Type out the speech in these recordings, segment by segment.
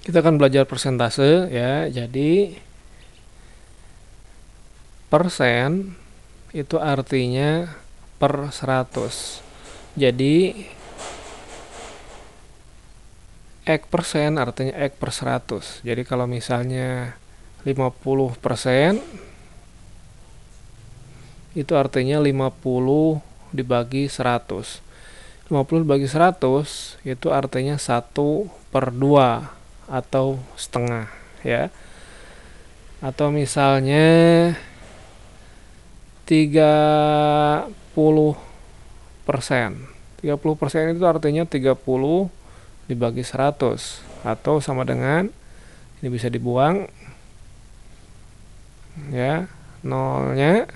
Kita akan belajar persentase ya. Jadi persen itu artinya per 100. Jadi X persen artinya X per 100. Jadi kalau misalnya 50% itu artinya 50 dibagi 100. 50 dibagi 100 itu artinya 1 per 2 atau setengah ya. Atau misalnya 30%. 30% itu artinya 30 dibagi 100 atau sama dengan, ini bisa dibuang ya, nolnya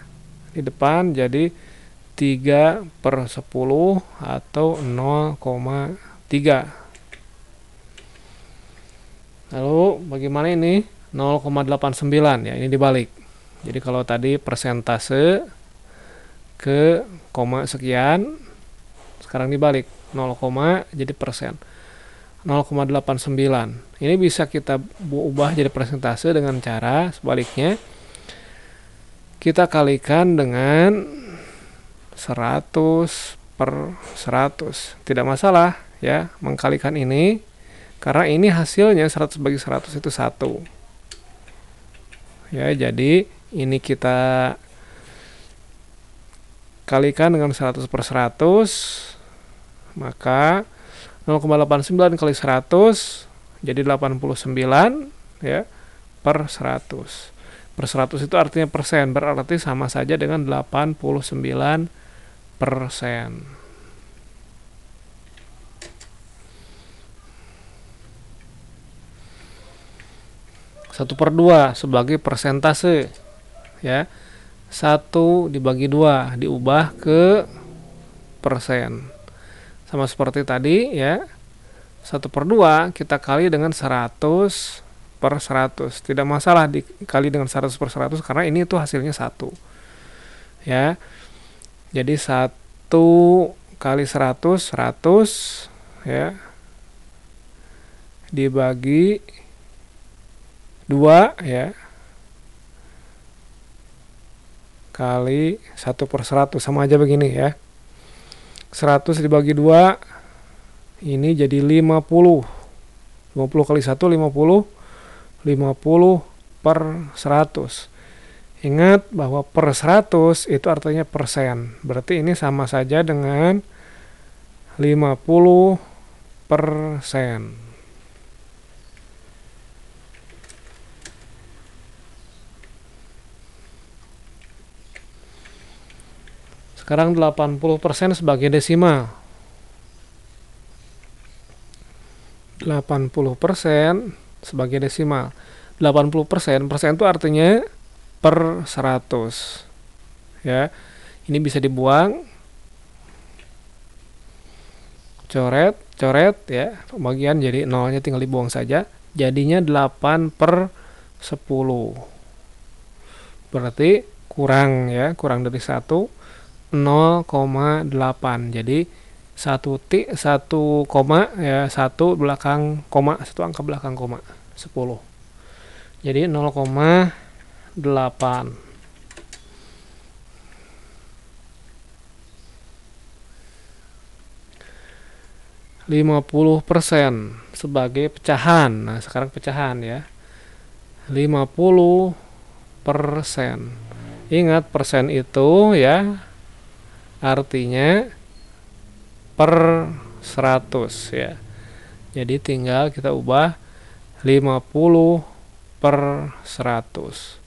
di depan, jadi 3 per 10 atau 0,3. Lalu bagaimana ini 0,89 ya, ini dibalik. Jadi kalau tadi persentase ke koma sekian, sekarang dibalik 0, jadi persen 0,89. Ini bisa kita ubah jadi persentase dengan cara sebaliknya. Kita kalikan dengan 100 per 100. Tidak masalah ya mengkalikan ini, karena ini hasilnya 100 bagi 100 itu 1. Ya, jadi ini kita kalikan dengan 100 per 100, maka 0,89 kali 100 jadi 89 ya per 100. Per 100 itu artinya persen, berarti sama saja dengan 89%. 1 per 2 sebagai persentase ya. 1 dibagi 2 diubah ke persen. Sama seperti tadi ya. 1 per 2 kita kali dengan 100 per 100. Tidak masalah dikali dengan 100 per 100 karena ini tuh hasilnya 1. Ya. Jadi 1 kali 100 ya. Dibagi 2 ya. Kali 1 per 100 sama aja begini ya. 100 dibagi 2 ini jadi 50. 50 kali 1 50. 50 per 100. Ingat bahwa per 100 itu artinya persen. Berarti ini sama saja dengan 50%. Sekarang 80% sebagai desimal. 80% sebagai desimal. 80%, persen itu artinya per 100. Ya. Ini bisa dibuang. Coret ya. Pembagian jadi nolnya tinggal dibuang saja. Jadinya 8 per 10. Berarti kurang ya, kurang dari 1. 0,8. Jadi 1 koma ya, 1 belakang koma, 1 angka belakang koma, 10. Jadi 0,8. %, sebagai pecahan. Nah, sekarang pecahan ya. 50%. Ingat persen itu ya artinya per 100 ya. Jadi tinggal kita ubah 50 per 100.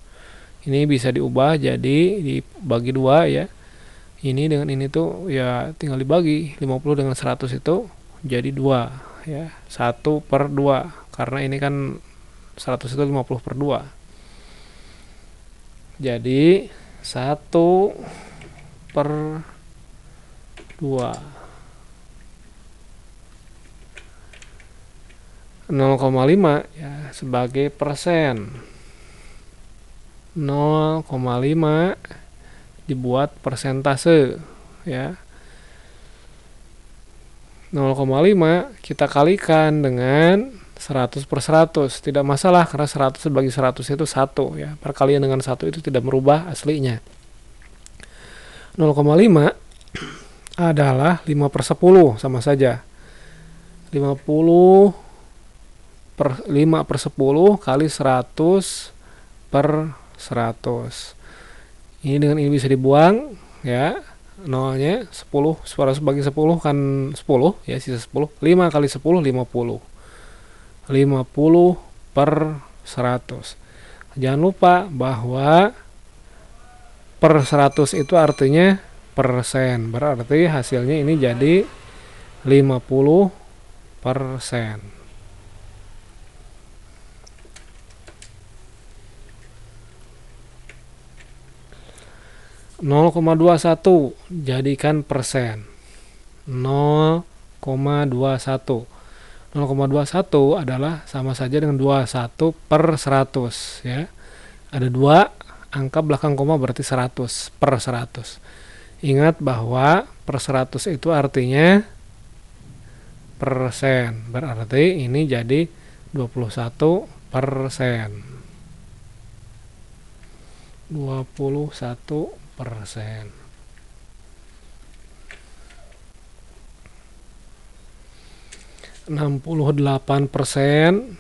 Ini bisa diubah jadi dibagi 2 ya. Ini dengan ini tuh ya tinggal dibagi. 50 dengan 100 itu jadi 2 ya. 1 per 2. Karena ini kan 100 itu 50 per 2. Jadi 1 per 2. 0,5 ya sebagai persen. 0,5 dibuat persentase ya. 0,5 kita kalikan dengan 100 per 100 tidak masalah, karena 100 bagi 100 itu 1 ya, perkalian dengan 1 itu tidak merubah aslinya. 0,5 adalah 5 per 10, sama saja 50 per 5 per 10 kali 100 per 100. Ini dengan ini bisa dibuang ya, nolnya 10, 100 bagi 10 kan 10 ya, sisa 10. 5 kali 10 50 per 100. Jangan lupa bahwa per 100 itu artinya persen, berarti hasilnya ini jadi 50%. 0,21 jadikan persen. 0,21 adalah sama saja dengan 21 per 100 ya. Ada 2 angka belakang koma, berarti 100 per 100. Ingat bahwa per 100 itu artinya persen, berarti ini jadi 21%. 21%. 68%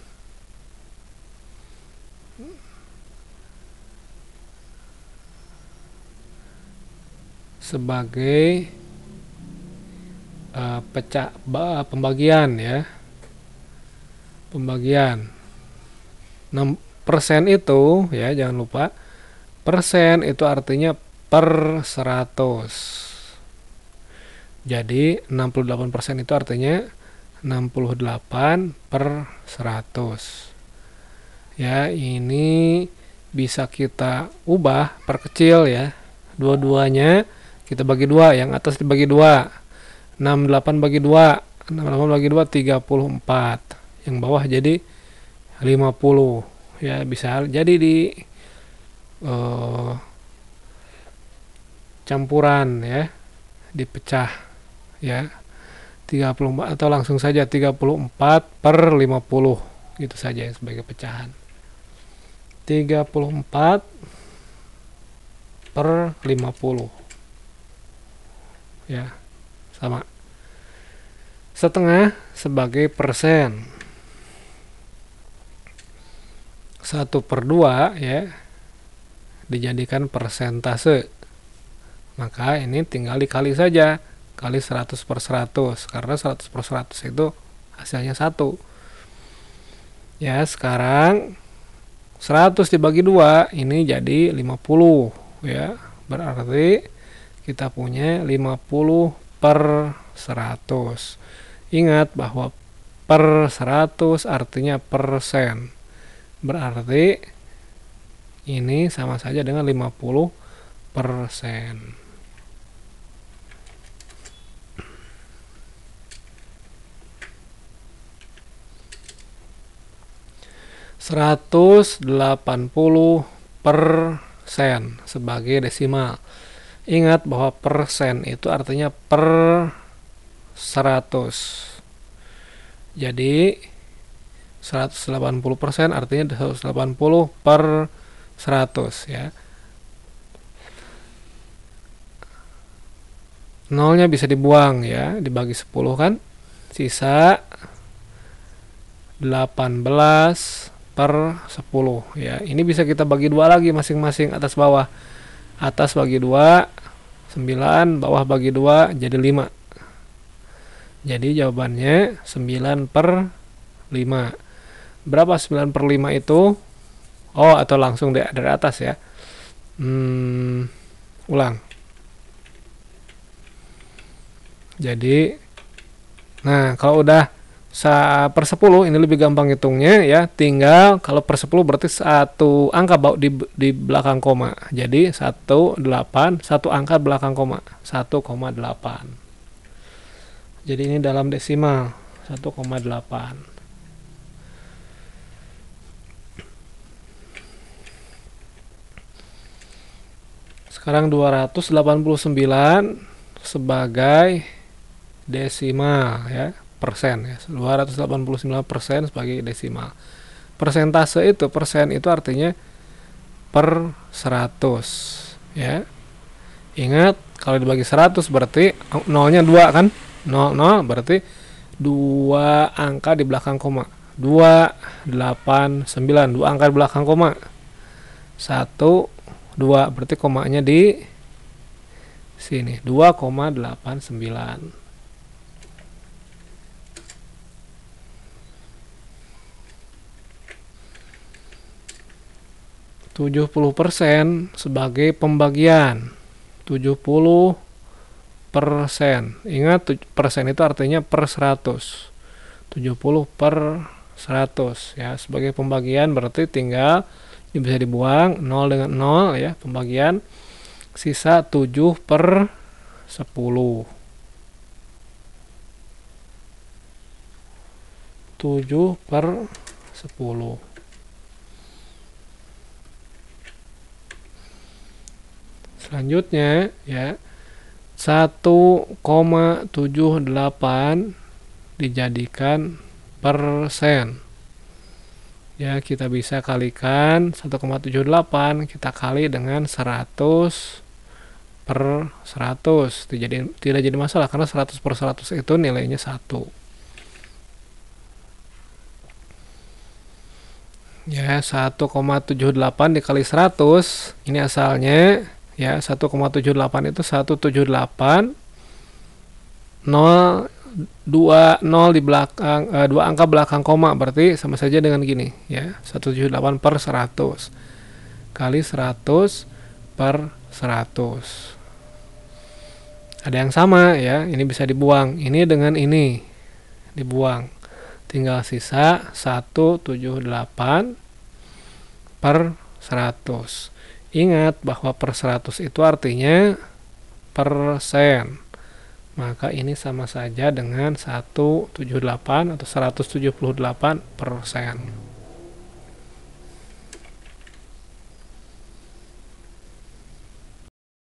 sebagai pembagian ya. Pembagian 6% itu ya, jangan lupa persen itu artinya per 100. Jadi 68% itu artinya 68 per 100. Ya, ini bisa kita ubah, perkecil ya. Dua-duanya kita bagi 2, yang atas dibagi 2. 68 bagi 2, 68 bagi 2 34. Yang bawah jadi 50. Ya, bisa jadi di campuran ya, dipecah ya, 34 atau langsung saja 34 per 50 gitu saja sebagai pecahan. 34 per 50 ya, sama. Setengah sebagai persen. 1 per 2 ya, dijadikan persentase. Maka ini tinggal dikali saja, kali 100 per 100, karena 100 per 100 itu hasilnya 1. Ya, sekarang 100 dibagi 2 ini jadi 50 ya. Berarti kita punya 50 per 100. Ingat bahwa per 100 artinya persen. Berarti ini sama saja dengan 50%. 180% sebagai desimal. Ingat bahwa persen itu artinya per 100. Jadi 180% artinya 180 per 100 ya. Nolnya bisa dibuang ya, dibagi 10 kan, sisa 18 per 10 ya. Ini bisa kita bagi 2 lagi masing-masing, atas bawah. Atas bagi 2 9, bawah bagi 2 jadi 5. Jadi jawabannya 9 per 5. Berapa 9 per 5 itu? Oh, atau langsung dari atas ya. Ulang. Jadi, nah kalau udah per 10 ini lebih gampang hitungnya ya. Tinggal kalau per 10 berarti satu angka di belakang koma. Jadi 18, satu angka belakang koma, 1,8. Jadi ini dalam desimal 1,8. Sekarang 289 sebagai desimal ya. persen ya, 289% sebagai desimal. Persentase itu, persen itu artinya per 100 ya. Ingat, kalau dibagi 100 berarti nolnya 2 kan? 0 berarti 2 angka di belakang koma. 289, 2 angka di belakang koma. 1 2 berarti komanya di sini, 2,89. 70% sebagai pembagian. 70%. Ingat, persen itu artinya per 100. 70 per 100 ya. Sebagai pembagian berarti tinggal ini bisa dibuang 0 dengan 0 ya, pembagian. Sisa 7 per 10. 7 per 10. Selanjutnya ya, 1,78 dijadikan persen. Ya, kita bisa kalikan 1,78 kita kali dengan 100 per 100. Tidak jadi masalah karena 100 per 100 itu nilainya 1. Ya, 1,78 dikali 100 ini asalnya ya, 1,78 itu 178 0 2 0 di belakang 2 angka belakang koma, berarti sama saja dengan gini ya, 178 per 100 kali 100 per 100. Ada yang sama ya, ini bisa dibuang, ini dengan ini dibuang, tinggal sisa 178 per 100. Ingat bahwa per 100 itu artinya persen, maka ini sama saja dengan 178 atau 178%.